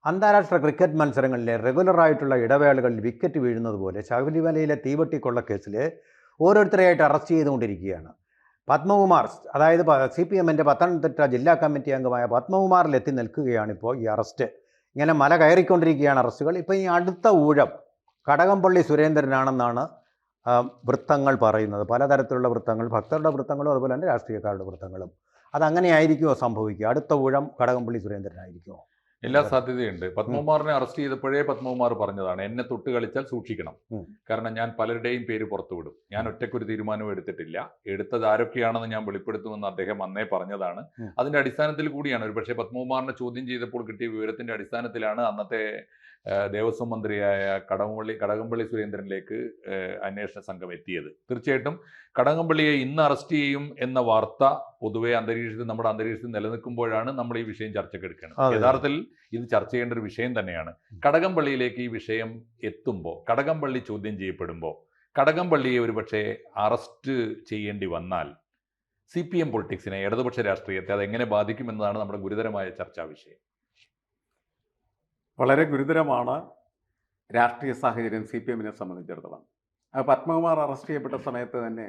അന്താരാഷ്ട്ര ക്രിക്കറ്റ് മത്സരങ്ങളിലെ റെഗുലറായിട്ടുള്ള ഇടവേളകളിൽ വിക്കറ്റ് വീഴുന്നത് പോലെ ശബരിമലയിലെ തീവട്ടിക്കൊള്ളക്കേസിൽ ഓരോരുത്തരെയായിട്ട് അറസ്റ്റ് ചെയ്തുകൊണ്ടിരിക്കുകയാണ്. പത്മകുമാർ, അതായത് CPMൻ്റെ പത്തനംതിട്ട ജില്ലാ കമ്മിറ്റി അംഗമായ പത്മകുമാറിലെത്തി നിൽക്കുകയാണിപ്പോൾ ഈ അറസ്റ്റ്. ഇങ്ങനെ മല കയറിക്കൊണ്ടിരിക്കുകയാണ് അറസ്റ്റുകൾ. ഇപ്പോൾ ഈ അടുത്ത ഊഴം കടകംപള്ളി സുരേന്ദ്രനാണെന്നാണ് വൃത്തങ്ങൾ പറയുന്നത്. പലതരത്തിലുള്ള വൃത്തങ്ങൾ, ഭക്തരുടെ വൃത്തങ്ങളും അതുപോലെ തന്നെ രാഷ്ട്രീയക്കാരുടെ വൃത്തങ്ങളും. അതങ്ങനെയായിരിക്കുമോ സംഭവിക്കുക? അടുത്ത ഊഴം കടകംപള്ളി സുരേന്ദ്രനായിരിക്കുമോ? എല്ലാ സാധ്യതയുണ്ട്. പത്മകുമാറിനെ അറസ്റ്റ് ചെയ്തപ്പോഴേ പത്മകുമാർ പറഞ്ഞതാണ്, എന്നെ തൊട്ട് കളിച്ചാൽ സൂക്ഷിക്കണം, കാരണം ഞാൻ പലരുടെയും പേര് പുറത്തുവിടും. ഞാൻ ഒറ്റയ്ക്കൊരു തീരുമാനവും എടുത്തിട്ടില്ല, എടുത്തത് ആരൊക്കെയാണെന്ന് ഞാൻ വെളിപ്പെടുത്തുമെന്ന് അദ്ദേഹം അന്നേ പറഞ്ഞതാണ്. അതിന്റെ അടിസ്ഥാനത്തിൽ കൂടിയാണ്, ഒരു പക്ഷേ പത്മകുമാറിനെ ചോദ്യം ചെയ്തപ്പോൾ കിട്ടിയ വിവരത്തിന്റെ അടിസ്ഥാനത്തിലാണ് അന്നത്തെ ദേവസ്വം മന്ത്രിയായ കടകംപള്ളി സുരേന്ദ്രനിലേക്ക് അന്വേഷണ സംഘം എത്തിയത്. തീർച്ചയായിട്ടും കടകംപള്ളിയെ ഇന്ന് അറസ്റ്റ് ചെയ്യും എന്ന വാർത്ത പൊതുവെ നമ്മുടെ അന്തരീക്ഷത്തിൽ നിലനിൽക്കുമ്പോഴാണ് നമ്മൾ ഈ വിഷയം ചർച്ചയ്ക്കെടുക്കുന്നത്. യഥാർത്ഥത്തിൽ ഇത് ചർച്ച ചെയ്യേണ്ട ഒരു വിഷയം തന്നെയാണ്. കടകംപള്ളിയിലേക്ക് ഈ വിഷയം എത്തുമ്പോൾ, കടകംപള്ളി ചോദ്യം ചെയ്യപ്പെടുമ്പോൾ, കടകംപള്ളിയെ ഒരുപക്ഷെ അറസ്റ്റ് ചെയ്യേണ്ടി വന്നാൽ CPM പൊളിറ്റിക്സിനെ, ഇടതുപക്ഷ രാഷ്ട്രീയത്തെ അതെങ്ങനെ ബാധിക്കുമെന്നതാണ് നമ്മുടെ ഗുരുതരമായ ചർച്ചാ വിഷയം. വളരെ ഗുരുതരമാണ് രാഷ്ട്രീയ സാഹചര്യം CPMനെ സംബന്ധിച്ചിടത്തോളം. പത്മകുമാർ അറസ്റ്റ് ചെയ്യപ്പെട്ട സമയത്ത് തന്നെ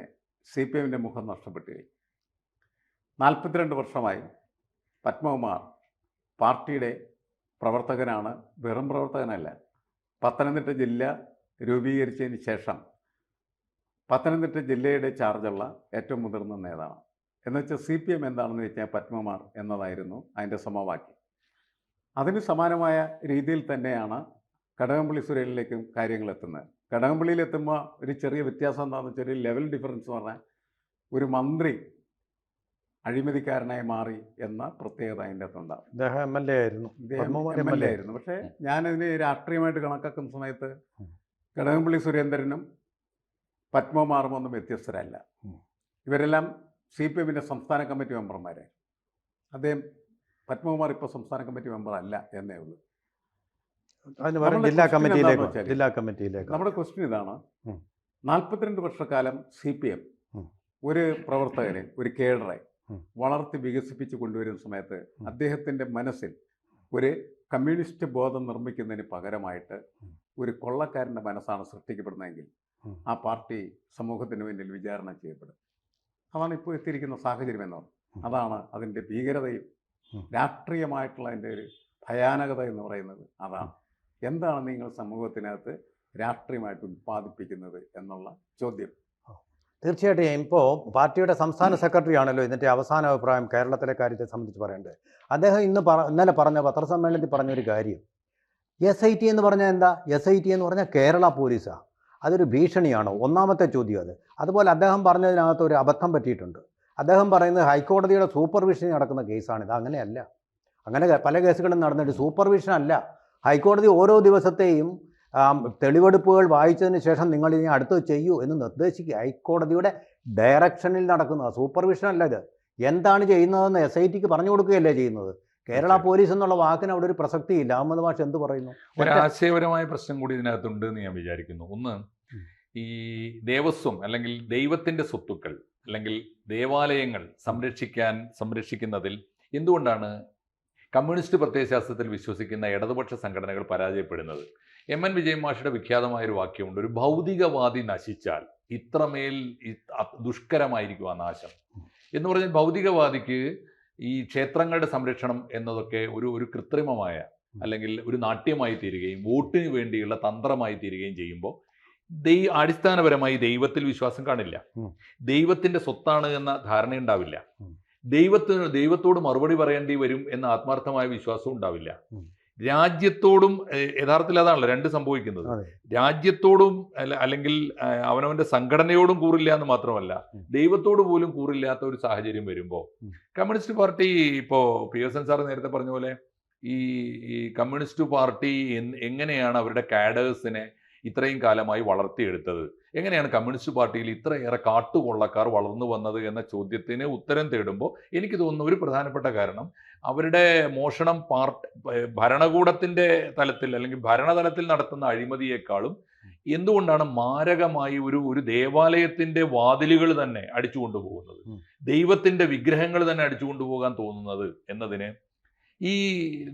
CPMൻ്റെ മുഖം നഷ്ടപ്പെട്ടു. 42 വർഷമായി പത്മകുമാർ പാർട്ടിയുടെ പ്രവർത്തകനാണ്, വെറും പ്രവർത്തകനല്ല. പത്തനംതിട്ട ജില്ല രൂപീകരിച്ചതിന് ശേഷം പത്തനംതിട്ട ജില്ലയുടെ ചാർജുള്ള ഏറ്റവും മുതിർന്ന നേതാവാണ്. എന്നുവെച്ചാൽ CPM എന്താണെന്ന് വെച്ചാൽ പത്മകുമാർ എന്നതായിരുന്നു അതിൻ്റെ സമവാക്യം. അതിന് സമാനമായ രീതിയിൽ തന്നെയാണ് കടകംപള്ളി സുരേന്ദ്രനിലേക്കും കാര്യങ്ങൾ എത്തുന്നത്. കടകംപള്ളിയിലെത്തുമ്പോൾ ഒരു ചെറിയ വ്യത്യാസം എന്താണെന്ന് വെച്ചാൽ, ഒരു ലെവൽ ഡിഫറൻസ് എന്ന് പറഞ്ഞാൽ ഒരു മന്ത്രി അഴിമതിക്കാരനായി മാറി എന്ന പ്രത്യേകത അതിൻ്റെ അകത്തുണ്ടാകും. അദ്ദേഹം MLA ആയിരുന്നു. MLA ആയിരുന്നു. പക്ഷേ ഞാനതിന് രാഷ്ട്രീയമായിട്ട് കണക്കാക്കുന്ന സമയത്ത് കടകംപള്ളി സുരേന്ദ്രനും പത്മകുമാറും ഒന്നും വ്യത്യസ്തരല്ല. ഇവരെല്ലാം CPMൻ്റെ സംസ്ഥാന കമ്മിറ്റി മെമ്പർമാരെ. അദ്ദേഹം പത്മകുമാർ ഇപ്പോൾ സംസ്ഥാന കമ്മിറ്റി മെമ്പർ അല്ല എന്നേ ഉള്ളൂ. ജില്ലാ കമ്മിറ്റിയിലേക്ക് നമ്മുടെ ക്വസ്റ്റ്യൻ ഇതാണ്, 42 വർഷക്കാലം CPM ഒരു പ്രവർത്തകരെ, ഒരു കേഡറെ വളർത്തി വികസിപ്പിച്ച് കൊണ്ടുവരുന്ന സമയത്ത് അദ്ദേഹത്തിൻ്റെ മനസ്സിൽ ഒരു കമ്മ്യൂണിസ്റ്റ് ബോധം നിർമ്മിക്കുന്നതിന് പകരമായിട്ട് ഒരു കൊള്ളക്കാരൻ്റെ മനസ്സാണ് സൃഷ്ടിക്കപ്പെടുന്നതെങ്കിൽ ആ പാർട്ടി സമൂഹത്തിന് മുന്നിൽ വിചാരണ ചെയ്യപ്പെടും. അതാണ് ഇപ്പോൾ എത്തിയിരിക്കുന്ന സാഹചര്യം എന്ന് പറയുന്നത്. അതാണ് അതിൻ്റെ ഭീകരതയും രാഷ്ട്രീയമായിട്ടുള്ള അതിൻ്റെ ഒരു ഭയാനകത എന്ന് പറയുന്നത്. അതാണ് എന്താണ് നിങ്ങൾ സമൂഹത്തിനകത്ത് രാഷ്ട്രീയമായിട്ട് ഉൽപ്പാദിപ്പിക്കുന്നത് എന്നുള്ള ചോദ്യം. തീർച്ചയായിട്ടും ഇപ്പോൾ പാർട്ടിയുടെ സംസ്ഥാന സെക്രട്ടറി ആണല്ലോ ഇതിൻ്റെ അവസാന അഭിപ്രായം കേരളത്തിലെ കാര്യത്തെ സംബന്ധിച്ച് പറയേണ്ടത്. അദ്ദേഹം ഇന്നലെ പറഞ്ഞ പത്രസമ്മേളനത്തിൽ പറഞ്ഞൊരു കാര്യം, SIT എന്ന് പറഞ്ഞാൽ എന്താ? SIT എന്ന് പറഞ്ഞാൽ കേരള പോലീസാണ്. അതൊരു ഭീഷണിയാണോ? ഒന്നാമത്തെ ചോദ്യം അത്. അതുപോലെ അദ്ദേഹം പറഞ്ഞതിനകത്ത് ഒരു അബദ്ധം പറ്റിയിട്ടുണ്ട്. അദ്ദേഹം പറയുന്നത് ഹൈക്കോടതിയുടെ സൂപ്പർവിഷനിൽ നടക്കുന്ന കേസാണിത്. അങ്ങനെയല്ല. അങ്ങനെ പല കേസുകളും നടന്നിട്ട് സൂപ്പർവിഷൻ അല്ല. ഹൈക്കോടതി ഓരോ ദിവസത്തെയും തെളിവെടുപ്പുകൾ വായിച്ചതിന് ശേഷം നിങ്ങൾ ഇനി അടുത്ത് ചെയ്യൂ എന്ന് നിർദ്ദേശിക്കുക. ഹൈക്കോടതിയുടെ ഡയറക്ഷനിൽ നടക്കുന്ന സൂപ്പർവിഷൻ അല്ല ഇത്. എന്താണ് ചെയ്യുന്നതെന്ന് SITക്ക് പറഞ്ഞു കൊടുക്കുകയല്ലേ ചെയ്യുന്നത്. കേരള പോലീസ് എന്നുള്ള വാക്കിന് അവിടെ ഒരു പ്രസക്തിയില്ല. അഹമ്മദ് മാഷ് എന്ത് പറയുന്നു? ഒരു ആശയപരമായ പ്രശ്നം കൂടി ഇതിനകത്തുണ്ട് എന്ന് ഞാൻ വിചാരിക്കുന്നു. ഒന്ന്, ഈ ദേവസ്വം അല്ലെങ്കിൽ ദൈവത്തിൻ്റെ സ്വത്തുക്കൾ അല്ലെങ്കിൽ ദേവാലയങ്ങൾ സംരക്ഷിക്കുന്നതിൽ എന്തുകൊണ്ടാണ് കമ്മ്യൂണിസ്റ്റ് പ്രത്യയശാസ്ത്രത്തിൽ വിശ്വസിക്കുന്ന ഇടതുപക്ഷ സംഘടനകൾ പരാജയപ്പെടുന്നത്? MN വിജയൻ മാഷിയുടെ വിഖ്യാതമായൊരു വാക്യമുണ്ട്, ഒരു ഭൗതികവാദി നശിച്ചാൽ ഇത്രമേൽ ദുഷ്കരമായിരിക്കും ആ നാശം എന്ന് പറഞ്ഞാൽ, ഭൗതികവാദിക്ക് ഈ ക്ഷേത്രങ്ങളുടെ സംരക്ഷണം എന്നതൊക്കെ ഒരു കൃത്രിമമായ അല്ലെങ്കിൽ ഒരു നാട്യമായി തീരുകയും വോട്ടിന് വേണ്ടിയുള്ള തന്ത്രമായി തീരുകയും ചെയ്യുമ്പോൾ അടിസ്ഥാനപരമായി ദൈവത്തിൽ വിശ്വാസം കാണില്ല, ദൈവത്തിൻ്റെ സ്വത്താണ് എന്ന ധാരണയുണ്ടാവില്ല, ദൈവത്തോട് മറുപടി പറയേണ്ടി വരും എന്ന ആത്മാർത്ഥമായ വിശ്വാസവും ഉണ്ടാവില്ല. രാജ്യത്തോടും യഥാർത്ഥത്തിൽ അതാണല്ലോ രണ്ട് സംഭവിക്കുന്നത്. രാജ്യത്തോടും അല്ലെങ്കിൽ അവനവന്റെ സംഘടനയോടും കൂറില്ല എന്ന് മാത്രമല്ല, ദൈവത്തോട് പോലും കൂറില്ലാത്ത ഒരു സാഹചര്യം വരുമ്പോൾ കമ്മ്യൂണിസ്റ്റ് പാർട്ടി, ഇപ്പോൾ പിയേഴ്സൺ സാർ നേരത്തെ പറഞ്ഞ പോലെ, ഈ കമ്മ്യൂണിസ്റ്റ് പാർട്ടി എങ്ങനെയാണ് അവരുടെ കാഡേഴ്സിനെ ഇത്രയും കാലമായി വളർത്തിയെടുത്തത്, എങ്ങനെയാണ് കമ്മ്യൂണിസ്റ്റ് പാർട്ടിയിൽ ഇത്രയേറെ കാട്ടുകൊള്ളക്കാർ വളർന്നു വന്നത് എന്ന ചോദ്യത്തിന് ഉത്തരം തേടുമ്പോൾ എനിക്ക് തോന്നുന്നു ഒരു പ്രധാനപ്പെട്ട കാരണം അവരുടെ മോഷണം ഭരണകൂടത്തിൻ്റെ തലത്തിൽ അല്ലെങ്കിൽ ഭരണതലത്തിൽ നടത്തുന്ന അഴിമതിയേക്കാളും എന്തുകൊണ്ടാണ് മാരകമായി ഒരു ദേവാലയത്തിൻ്റെ വാതിലുകൾ തന്നെ അടിച്ചു കൊണ്ടുപോകുന്നത്, ദൈവത്തിൻ്റെ വിഗ്രഹങ്ങൾ തന്നെ അടിച്ചു കൊണ്ടുപോകാൻ തോന്നുന്നത് എന്നതിന് ഈ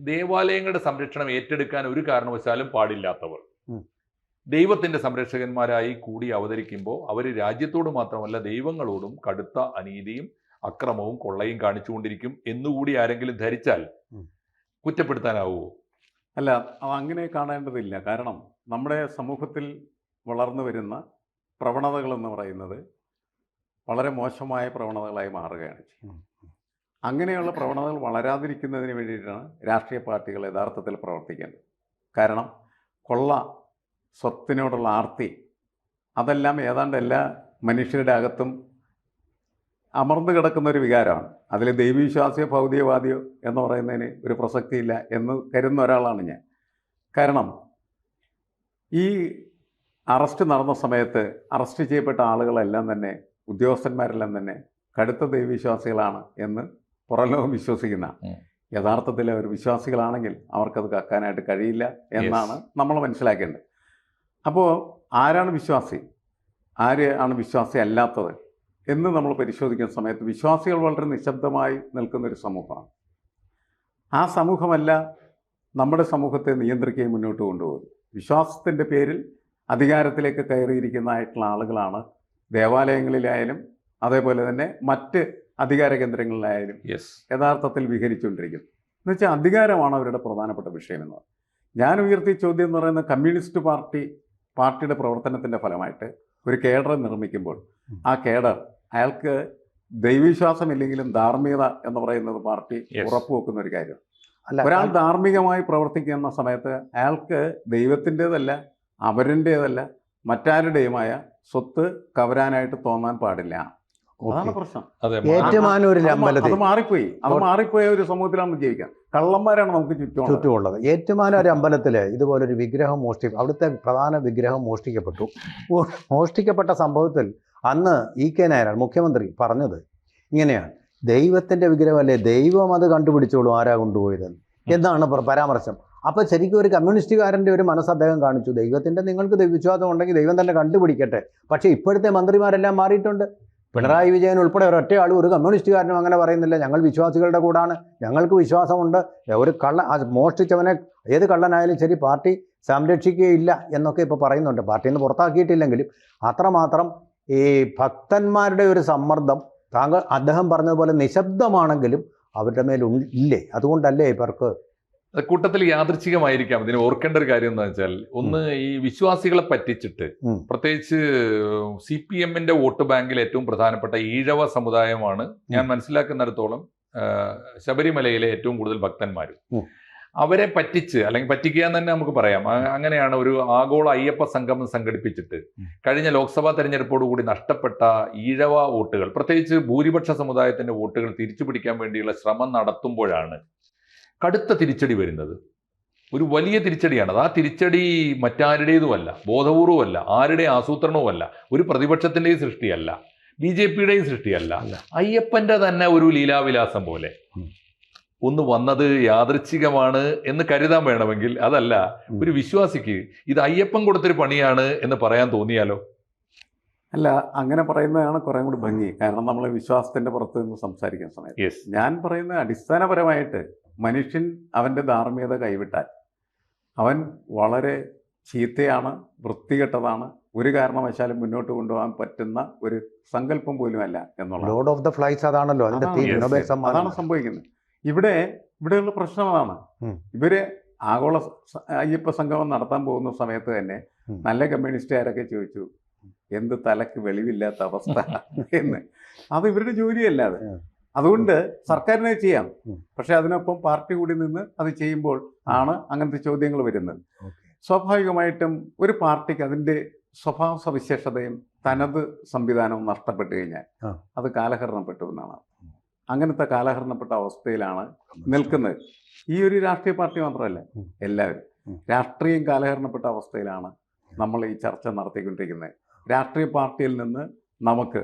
ദേവാലയങ്ങളുടെ സംരക്ഷണം ഏറ്റെടുക്കാൻ ഒരു കാരണവശാലും പാടില്ലാത്തവർ ദൈവത്തിന്റെ സംരക്ഷകന്മാരായി കൂടി അവതരിക്കുമ്പോൾ അവർ രാജ്യത്തോട് മാത്രമല്ല ദൈവങ്ങളോടും കടുത്ത അനീതിയും അക്രമവും കൊള്ളയും കാണിച്ചുകൊണ്ടിരിക്കും എന്നുകൂടി ആരെങ്കിലും ധരിച്ചാൽ കുറ്റപ്പെടുത്താനാവുമോ? അല്ല, അത് അങ്ങനെ കാണേണ്ടതില്ല. കാരണം നമ്മുടെ സമൂഹത്തിൽ വളർന്നു വരുന്ന പ്രവണതകളെന്ന് പറയുന്നത് വളരെ മോശമായ പ്രവണതകളായി മാറുകയാണ്. അങ്ങനെയുള്ള പ്രവണതകൾ വളരാതിരിക്കുന്നതിന് വേണ്ടിയിട്ടാണ് രാഷ്ട്രീയ പാർട്ടികൾ യഥാർത്ഥത്തിൽ പ്രവർത്തിക്കേണ്ടത്. കാരണം കൊള്ള, സ്വത്തിനോടുള്ള ആർത്തി, അതെല്ലാം ഏതാണ്ട് എല്ലാ മനുഷ്യരുടെ അകത്തും അമർന്നു കിടക്കുന്ന ഒരു വികാരമാണ്. അതിൽ ദൈവവിശ്വാസിയോ ഭൗതികവാദിയോ എന്ന് പറയുന്നതിന് ഒരു പ്രസക്തിയില്ല എന്ന് കരുതുന്ന ഒരാളാണ് ഞാൻ. കാരണം ഈ അറസ്റ്റ് നടന്ന സമയത്ത് അറസ്റ്റ് ചെയ്യപ്പെട്ട ആളുകളെല്ലാം തന്നെ, ഉദ്യോഗസ്ഥന്മാരെല്ലാം തന്നെ കടുത്ത ദൈവവിശ്വാസികളാണ് എന്ന് പുറംലോകം വിശ്വസിക്കുന്ന, യഥാർത്ഥത്തിൽ അവർ വിശ്വാസികളാണെങ്കിൽ അവർക്കത് കക്കാനായിട്ട് കഴിയില്ല എന്നാണ് നമ്മൾ മനസ്സിലാക്കേണ്ടത്. അപ്പോൾ ആരാണ് വിശ്വാസി, ആര് ആണ് വിശ്വാസി അല്ലാത്തത് എന്ന് നമ്മൾ പരിശോധിക്കുന്ന സമയത്ത് വിശ്വാസികൾ വളരെ നിശബ്ദമായി നിൽക്കുന്നൊരു സമൂഹമാണ്. ആ സമൂഹമല്ല നമ്മുടെ സമൂഹത്തെ നിയന്ത്രിക്കുകയും മുന്നോട്ട് കൊണ്ടുപോകുന്നത്. വിശ്വാസത്തിൻ്റെ പേരിൽ അധികാരത്തിലേക്ക് കയറിയിരിക്കുന്നതായിട്ടുള്ള ആളുകളാണ് ദേവാലയങ്ങളിലായാലും അതേപോലെ തന്നെ മറ്റ് അധികാര കേന്ദ്രങ്ങളിലായാലും യഥാർത്ഥത്തിൽ വിഹരിച്ചുകൊണ്ടിരിക്കുന്നത്. എന്നുവെച്ചാൽ അധികാരമാണ് അവരുടെ പ്രധാനപ്പെട്ട വിഷയമെന്ന്. ഞാൻ ഉയർത്തിയ ചോദ്യം എന്ന് പറയുന്നത് കമ്മ്യൂണിസ്റ്റ് പാർട്ടിയുടെ പ്രവർത്തനത്തിൻ്റെ ഫലമായിട്ട് ഒരു കേഡർ നിർമ്മിക്കുമ്പോൾ ആ കേഡർ അയാൾക്ക് ദൈവവിശ്വാസമില്ലെങ്കിലും ധാർമ്മികത എന്ന് പറയുന്നത് പാർട്ടി ഉറപ്പുവെക്കുന്ന ഒരു കാര്യം. ഒരാൾ ധാർമ്മികമായി പ്രവർത്തിക്കുന്ന സമയത്ത് അയാൾക്ക് ദൈവത്തിൻ്റെതല്ല അവരുടേതല്ല മറ്റാരുടെയുമായ സ്വത്ത് കവരാനായിട്ട് തോന്നാൻ പാടില്ല. അതാണ് പ്രശ്നം. അത് മാറിപ്പോയ ഒരു സമൂഹത്തിലാണ് ജീവിക്കാൻ. കള്ളന്മാരാണ് നമുക്ക് ചുറ്റുമുള്ളത്. ഏറ്റുമാനൂർ അമ്പലത്തിൽ ഇതുപോലൊരു വിഗ്രഹം അവിടുത്തെ പ്രധാന വിഗ്രഹം മോഷ്ടിക്കപ്പെട്ട സംഭവത്തിൽ അന്ന് E.K. നായനാർ മുഖ്യമന്ത്രി പറഞ്ഞത് ഇങ്ങനെയാണ്: ദൈവത്തിന്റെ വിഗ്രഹമല്ലേ, ദൈവം അത് കണ്ടുപിടിച്ചോളൂ ആരാ കൊണ്ടുപോയതെന്ന് എന്നാണ് പരാമർശം. അപ്പോൾ ശരിക്കും ഒരു കമ്മ്യൂണിസ്റ്റുകാരൻ്റെ ഒരു മനസ്സ് അദ്ദേഹം കാണിച്ചു. ദൈവത്തിൻ്റെ നിങ്ങൾക്ക് വിശ്വാസം ഉണ്ടെങ്കിൽ ദൈവം തന്നെ കണ്ടുപിടിക്കട്ടെ. പക്ഷേ ഇപ്പോഴത്തെ മന്ത്രിമാരെല്ലാം മാറിയിട്ടുണ്ട്. പിണറായി വിജയൻ ഉൾപ്പെടെ ഒരൊറ്റ ആളും ഒരു കമ്മ്യൂണിസ്റ്റുകാരനും അങ്ങനെ പറയുന്നില്ല. ഞങ്ങൾ വിശ്വാസികളുടെ കൂടാണ്, ഞങ്ങൾക്ക് വിശ്വാസമുണ്ട്, ഒരു മോഷ്ടിച്ചവനെ ഏത് കള്ളനായാലും ശരി പാർട്ടി സംരക്ഷിക്കുകയില്ല എന്നൊക്കെ ഇപ്പോൾ പറയുന്നുണ്ട്. പാർട്ടിയിൽ നിന്ന് പുറത്താക്കിയിട്ടില്ലെങ്കിലും അത്രമാത്രം ഈ ഭക്തന്മാരുടെ ഒരു സമ്മർദ്ദം അദ്ദേഹം പറഞ്ഞതുപോലെ നിശബ്ദമാണെങ്കിലും അവരുടെ മേൽ ഇല്ലേ? അതുകൊണ്ടല്ലേ ഇവർക്ക് കൂട്ടത്തിൽ യാദൃച്ഛികമായിരിക്കാം. ഇതിന് ഓർക്കേണ്ട ഒരു കാര്യം എന്താ വെച്ചാൽ, ഒന്ന് ഈ വിശ്വാസികളെ പറ്റിച്ചിട്ട് പ്രത്യേകിച്ച് CPM-ന്റെ വോട്ട് ബാങ്കിൽ ഏറ്റവും പ്രധാനപ്പെട്ട ഈഴവ സമുദായമാണ് ഞാൻ മനസ്സിലാക്കുന്നിടത്തോളം ശബരിമലയിലെ ഏറ്റവും കൂടുതൽ ഭക്തന്മാരും. അവരെ പറ്റിച്ച് അല്ലെങ്കിൽ പറ്റിക്കുക എന്ന് തന്നെ നമുക്ക് പറയാം. അങ്ങനെയാണ് ഒരു ആഗോള അയ്യപ്പ സംഗമം സംഘടിപ്പിച്ചിട്ട് കഴിഞ്ഞ ലോക്സഭാ തെരഞ്ഞെടുപ്പോടുകൂടി നഷ്ടപ്പെട്ട ഈഴവ വോട്ടുകൾ, പ്രത്യേകിച്ച് ഭൂരിപക്ഷ സമുദായത്തിന്റെ വോട്ടുകൾ തിരിച്ചു പിടിക്കാൻ വേണ്ടിയുള്ള ശ്രമം നടത്തുമ്പോഴാണ് കടുത്ത തിരിച്ചടി വരുന്നത്. ഒരു വലിയ തിരിച്ചടിയാണത്. ആ തിരിച്ചടി മറ്റാരുടേതുമല്ല, ബോധപൂർവമല്ല, ആരുടെയും ആസൂത്രണവുമല്ല, ഒരു പ്രതിപക്ഷത്തിൻ്റെയും സൃഷ്ടിയല്ല, BJP-യുടെയും സൃഷ്ടിയല്ല, അയ്യപ്പൻ്റെ തന്നെ ഒരു ലീലാവിലാസം പോലെ ഒന്ന് വന്നത് യാദൃച്ഛികമാണ് എന്ന് കരുതാൻ വേണമെങ്കിൽ അതല്ല. ഒരു വിശ്വാസിക്ക് ഇത് അയ്യപ്പൻ കൊടുത്തൊരു പണിയാണ് എന്ന് പറയാൻ തോന്നിയാലോ? അല്ല, അങ്ങനെ പറയുന്നതാണ് കുറേ കൂടി ഭംഗി. കാരണം നമ്മൾ വിശ്വാസത്തിൻ്റെ പുറത്ത് നിന്ന് സംസാരിക്കുന്ന സമയത്ത് ഞാൻ പറയുന്നത് അടിസ്ഥാനപരമായിട്ട് മനുഷ്യൻ അവൻ്റെ ധാർമ്മികത കൈവിട്ടാൽ അവൻ വളരെ ചീത്തയാണ്, വൃത്തികെട്ടതാണ്, ഒരു കാരണവശാലും മുന്നോട്ട് കൊണ്ടുപോകാൻ പറ്റുന്ന ഒരു സങ്കല്പം പോലുമല്ല എന്നുള്ളത്. ലോർഡ് ഓഫ് ദ ഫ്ലൈസ് അതാണല്ലോ, അതാണ് സംഭവിക്കുന്നത്. ഇവിടെയുള്ള പ്രശ്നം അതാണ്. ഇവര് ആഗോള അയ്യപ്പ സംഗമം നടത്താൻ പോകുന്ന സമയത്ത് തന്നെ നല്ല കമ്മ്യൂണിസ്റ്റുകാരൊക്കെ ചോദിച്ചു, എന്ത് തലക്ക് വെളിവില്ലാത്ത അവസ്ഥ എന്ന്. അത് ഇവരുടെ ജോലിയല്ല അത്. അതുകൊണ്ട് സർക്കാരിനെ ചെയ്യാം, പക്ഷെ അതിനൊപ്പം പാർട്ടി കൂടി നിന്ന് അത് ചെയ്യുമ്പോൾ ആണ് അങ്ങനത്തെ ചോദ്യങ്ങൾ വരുന്നത്. സ്വാഭാവികമായിട്ടും ഒരു പാർട്ടിക്ക് അതിൻ്റെ സ്വഭാവ സവിശേഷതയും തനത് സംവിധാനവും നഷ്ടപ്പെട്ടു കഴിഞ്ഞാൽ അത് കാലഹരണപ്പെട്ടു എന്നാണ്. അങ്ങനത്തെ കാലഹരണപ്പെട്ട അവസ്ഥയിലാണ് നിൽക്കുന്നത്. ഈ ഒരു രാഷ്ട്രീയ പാർട്ടി മാത്രമല്ല, എല്ലാവരും രാഷ്ട്രീയം കാലഹരണപ്പെട്ട അവസ്ഥയിലാണ് നമ്മൾ ഈ ചർച്ച നടത്തിക്കൊണ്ടിരിക്കുന്നത്. രാഷ്ട്രീയ പാർട്ടിയിൽ നിന്ന് നമുക്ക്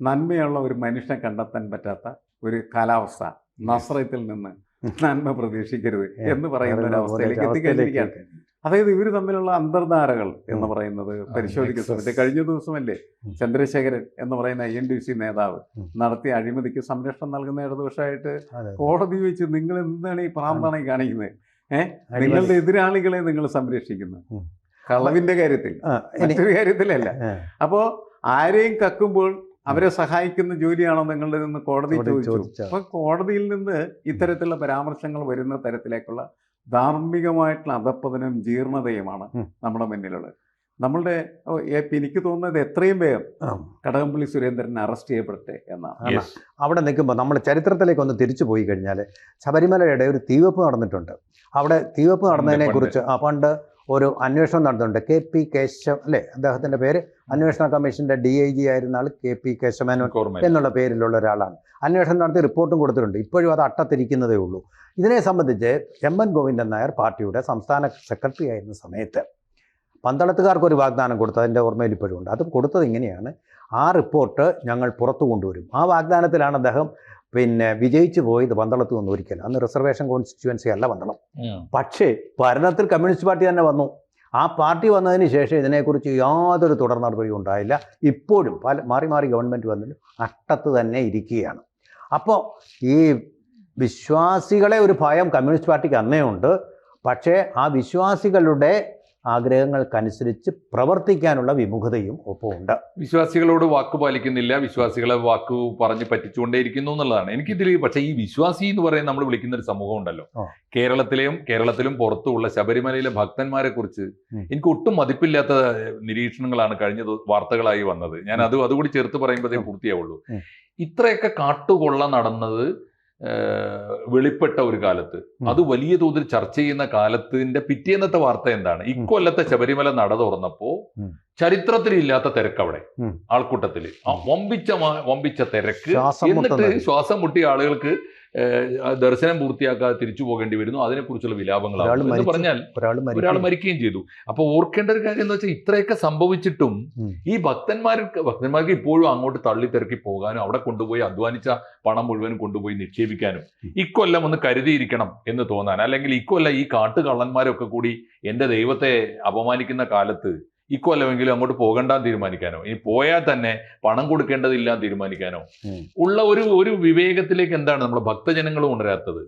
നന്മയുള്ള ഒരു മനുഷ്യനെ കണ്ടെത്താൻ പറ്റാത്ത ഒരു കാലാവസ്ഥ, നസ്രത്തിൽ നിന്ന് നന്മ പ്രതീക്ഷിക്കരുത് എന്ന് പറയുന്ന ഒരു അവസ്ഥയിലേക്ക് എത്തിക്കഴിഞ്ഞിരിക്കുകയാണ്. അതായത് ഇവർ തമ്മിലുള്ള അന്തർധാരകൾ എന്ന് പറയുന്നത് പരിശോധിക്കുന്ന nexus. സമയത്ത് കഴിഞ്ഞ ദിവസമല്ലേ ചന്ദ്രശേഖരൻ എന്ന് പറയുന്ന INDC നേതാവ് നടത്തിയ അഴിമതിക്ക് സംരക്ഷണം നൽകുന്ന ഇടതുപക്ഷമായിട്ട് അതെ. കോടതി വെച്ച് നിങ്ങൾ എന്താണ് ഈ പ്രാന്താണ് ഈ കാണിക്കുന്നത്? നിങ്ങളുടെ എതിരാളികളെ നിങ്ങൾ സംരക്ഷിക്കുന്നു കളവിന്റെ കാര്യത്തിൽ, മറ്റൊരു കാര്യത്തിലല്ല. അപ്പോ ആരെയും കക്കുമ്പോൾ അവരെ സഹായിക്കുന്ന ജോലിയാണോ നിങ്ങളുടെ നിന്ന് കോടതി ചോദിച്ചു. അപ്പൊ കോടതിയിൽ നിന്ന് ഇത്തരത്തിലുള്ള പരാമർശങ്ങൾ വരുന്ന തരത്തിലേക്കുള്ള ധാർമ്മികമായിട്ടുള്ള അധപ്പതനും ജീർണതയുമാണ് നമ്മുടെ മുന്നിലുള്ളത്. നമ്മളുടെ എനിക്ക് തോന്നുന്നത് എത്രയും വേഗം കടകംപള്ളി സുരേന്ദ്രനെ അറസ്റ്റ് ചെയ്യപ്പെടട്ടെ എന്നാണ്. അവിടെ നിൽക്കുമ്പോൾ നമ്മൾ ചരിത്രത്തിലേക്ക് ഒന്ന് തിരിച്ചു പോയി കഴിഞ്ഞാൽ ശബരിമലയുടെ ഒരു തീവെപ്പ് നടന്നിട്ടുണ്ട്. അവിടെ തീവെപ്പ് നടന്നതിനെ കുറിച്ച് പണ്ട് ഒരു അന്വേഷണം നടത്തുന്നുണ്ട്. KP കേശവ് അല്ലേ അദ്ദേഹത്തിൻ്റെ പേര്. അന്വേഷണ കമ്മീഷൻ്റെ DIG ആയിരുന്ന ആൾ KP കേശവമേനോൻ എന്നുള്ള പേരിലുള്ള ഒരാളാണ്. അന്വേഷണം നടത്തി റിപ്പോർട്ടും കൊടുത്തിട്ടുണ്ട്. ഇപ്പോഴും അത് അട്ടത്തിരിക്കുന്നതേ ഉള്ളൂ. ഇതിനെ സംബന്ധിച്ച് MN ഗോവിന്ദൻ നായർ പാർട്ടിയുടെ സംസ്ഥാന സെക്രട്ടറി ആയിരുന്ന സമയത്ത് പന്തളത്തുകാർക്കൊരു വാഗ്ദാനം കൊടുത്തു. അതിൻ്റെ ഓർമ്മയിൽ ഇപ്പോഴും ഉണ്ട്. അത് കൊടുത്തത് ഇങ്ങനെയാണ്: ആ റിപ്പോർട്ട് ഞങ്ങൾ പുറത്തു കൊണ്ടുവരും. ആ വാഗ്ദാനത്തിലാണ് അദ്ദേഹം വിജയിച്ചു പോയത് പന്തളത്ത് നിന്ന് ഒരിക്കൽ. അന്ന് റിസർവേഷൻ കോൺസ്റ്റിറ്റ്യുവൻസി അല്ല പന്തളം. പക്ഷേ ഭരണത്തിൽ കമ്മ്യൂണിസ്റ്റ് പാർട്ടി തന്നെ വന്നു. ആ പാർട്ടി വന്നതിന് ശേഷം ഇതിനെക്കുറിച്ച് യാതൊരു തുടർ നടപടിയും ഉണ്ടായില്ല. ഇപ്പോഴും മാറി മാറി ഗവൺമെൻറ് വന്നിട്ട് അട്ടത്ത് തന്നെ ഇരിക്കുകയാണ്. അപ്പോൾ ഈ വിശ്വാസികളെ ഒരു ഭയം കമ്മ്യൂണിസ്റ്റ് പാർട്ടിക്ക് അന്നേ ഉണ്ട്. പക്ഷേ ആ വിശ്വാസികളുടെ ആഗ്രഹങ്ങൾക്കനുസരിച്ച് പ്രവർത്തിക്കാനുള്ള വിമുഖതയും ഒപ്പമുണ്ട്. വിശ്വാസികളോട് വാക്ക് പാലിക്കുന്നില്ല, വിശ്വാസികളെ വാക്ക് പറഞ്ഞ് പറ്റിച്ചുകൊണ്ടേയിരിക്കുന്നു എന്നുള്ളതാണ് എനിക്കിതിൽ. പക്ഷേ ഈ വിശ്വാസി എന്ന് പറയുന്നത് നമ്മൾ വിളിക്കുന്ന ഒരു സമൂഹം ഉണ്ടല്ലോ, കേരളത്തിലും പുറത്തുമുള്ള ശബരിമലയിലെ ഭക്തന്മാരെ കുറിച്ച് എനിക്ക് ഒട്ടും മതിപ്പില്ലാത്ത നിരീക്ഷണങ്ങളാണ് കഴിഞ്ഞ വാർത്തകളായി വന്നത്. ഞാൻ അതുകൂടി ചേർത്ത് പറയുമ്പോഴേ പൂർത്തിയാവുള്ളൂ. ഇത്രയൊക്കെ കാട്ടുകൊള്ള നടന്നത് വെളിപ്പെട്ട ഒരു കാലത്ത്, അത് വലിയ തോതിൽ ചർച്ച ചെയ്യുന്ന കാലത്തിന്റെ പിറ്റേന്നത്തെ വാർത്ത എന്താണ്? ഇക്കൊല്ലത്തെ ശബരിമല നട തുറന്നപ്പോ ചരിത്രത്തിലില്ലാത്ത തിരക്ക് അവിടെ ആൾക്കൂട്ടത്തില്, വമ്പിച്ച തിരക്ക്. എന്നിട്ട് ശ്വാസം മുട്ടിയ ആളുകൾക്ക് ദർശനം പൂർത്തിയാക്കാതെ തിരിച്ചു പോകേണ്ടി വരുന്നു. അതിനെക്കുറിച്ചുള്ള വിലാപങ്ങളാണ് എന്ന് പറഞ്ഞാൽ ഒരാൾ മരിക്കുകയും ചെയ്തു. അപ്പൊ ഓർക്കേണ്ട ഒരു കാര്യം എന്ന് വെച്ചാൽ ഇത്രയൊക്കെ സംഭവിച്ചിട്ടും ഈ ഭക്തന്മാർക്ക് ഇപ്പോഴും അങ്ങോട്ട് തള്ളി തിരക്കി പോകാനും അവിടെ കൊണ്ടുപോയി അധ്വാനിച്ച പണം മുഴുവനും കൊണ്ടുപോയി നിക്ഷേപിക്കാനും ഇക്കൊല്ലം ഒന്ന് കരുതിയിരിക്കണം എന്ന് തോന്നാൻ, അല്ലെങ്കിൽ ഇക്കൊല്ലം ഈ കാട്ടുകള്ളന്മാരൊക്കെ കൂടി എന്റെ ദൈവത്തെ അപമാനിക്കുന്ന കാലത്ത് ഇക്കൊല്ലമെങ്കിലും അങ്ങോട്ട് പോകണ്ടാന്ന് തീരുമാനിക്കാനോ, ഇനി പോയാൽ തന്നെ പണം കൊടുക്കേണ്ടതില്ല തീരുമാനിക്കാനോ ഉള്ള ഒരു വിവേകത്തിലേക്ക് എന്താണ് നമ്മുടെ ഭക്തജനങ്ങളും ഉണരാത്തത്?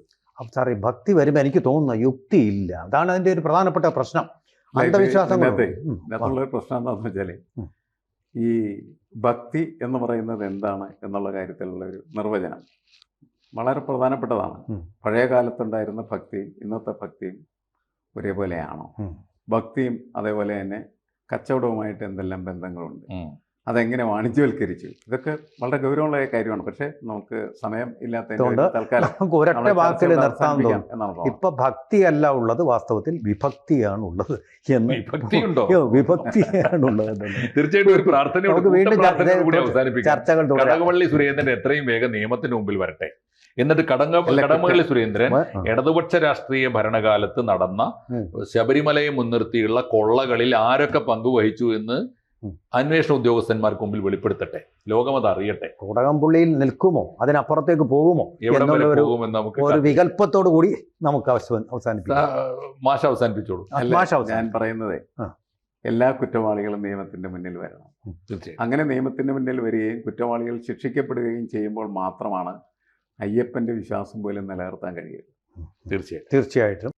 സാറേ, ഭക്തി വരുമ്പോൾ എനിക്ക് തോന്നുന്നു യുക്തിയില്ല. അതാണ് അതിന്റെ ഒരു പ്രധാനപ്പെട്ട പ്രശ്നം. അന്ധവിശ്വാസങ്ങളുള്ള പ്രശ്നം എന്താണെന്ന് വെച്ചാൽ ഈ ഭക്തി എന്ന് പറയുന്നത് എന്താണ് എന്നുള്ള കാര്യത്തിലുള്ള ഒരു നിർവചനം വളരെ പ്രധാനപ്പെട്ടതാണ്. പഴയ കാലത്തുണ്ടായിരുന്ന ഭക്തിയും ഇന്നത്തെ ഭക്തിയും ഒരേപോലെയാണോ? ഭക്തിയും അതേപോലെ തന്നെ കച്ചവടവുമായിട്ട് എന്തെല്ലാം ബന്ധങ്ങളുണ്ട്, അതെങ്ങനെ വാണിജ്യവൽക്കരിച്ചു, ഇതൊക്കെ വളരെ ഗൗരവമുള്ള കാര്യമാണ്. പക്ഷെ നമുക്ക് സമയം ഇല്ലാത്തതിന്റെ തൽക്കാലം ഒരൊറ്റ വാക്കിൽ നിർത്താൻ തോന്നും. ഇപ്പൊ ഭക്തിയല്ല ഉള്ളത്, വാസ്തവത്തിൽ വിഭക്തിയാണ് ഉള്ളത്. വിഭക്തിയാണുള്ളത്. തീർച്ചയായിട്ടും ഒരു പ്രാർത്ഥന വീണ്ടും ചർച്ചകൾ കടകംപള്ളി സുരേന്ദ്രൻ എത്രയും വേഗം നിയമത്തിന് മുമ്പിൽ വരട്ടെ. എന്നിട്ട് കടകംപള്ളി സുരേന്ദ്രൻ ഇടതുപക്ഷ രാഷ്ട്രീയ ഭരണകാലത്ത് നടന്ന ശബരിമലയെ മുൻനിർത്തിയുള്ള കൊള്ളകളിൽ ആരൊക്കെ പങ്കുവഹിച്ചു എന്ന് അന്വേഷണ ഉദ്യോഗസ്ഥന്മാർക്ക് മുമ്പിൽ വെളിപ്പെടുത്തട്ടെ, ലോകം അത് അറിയട്ടെ. കടകംപള്ളിയിൽ നിൽക്കുമോ, അതിനപ്പുറത്തേക്ക് പോകുമോ പോകുമെന്ന് നമുക്ക് ഒരു വികല്പത്തോടു കൂടി നമുക്ക് അവസാനിപ്പിക്കാം. മാഷ അവസാനിപ്പിച്ചോളൂ. ഞാൻ പറയുന്നത് എല്ലാ കുറ്റവാളികളും നിയമത്തിന്റെ മുന്നിൽ വരണം. അങ്ങനെ നിയമത്തിന്റെ മുന്നിൽ വരികയും കുറ്റവാളികൾ ശിക്ഷിക്കപ്പെടുകയും ചെയ്യുമ്പോൾ മാത്രമാണ് അയ്യപ്പന്റെ വിശ്വാസം പോലും നിലനിർത്താൻ കഴിയുക. തീർച്ചയായിട്ടും.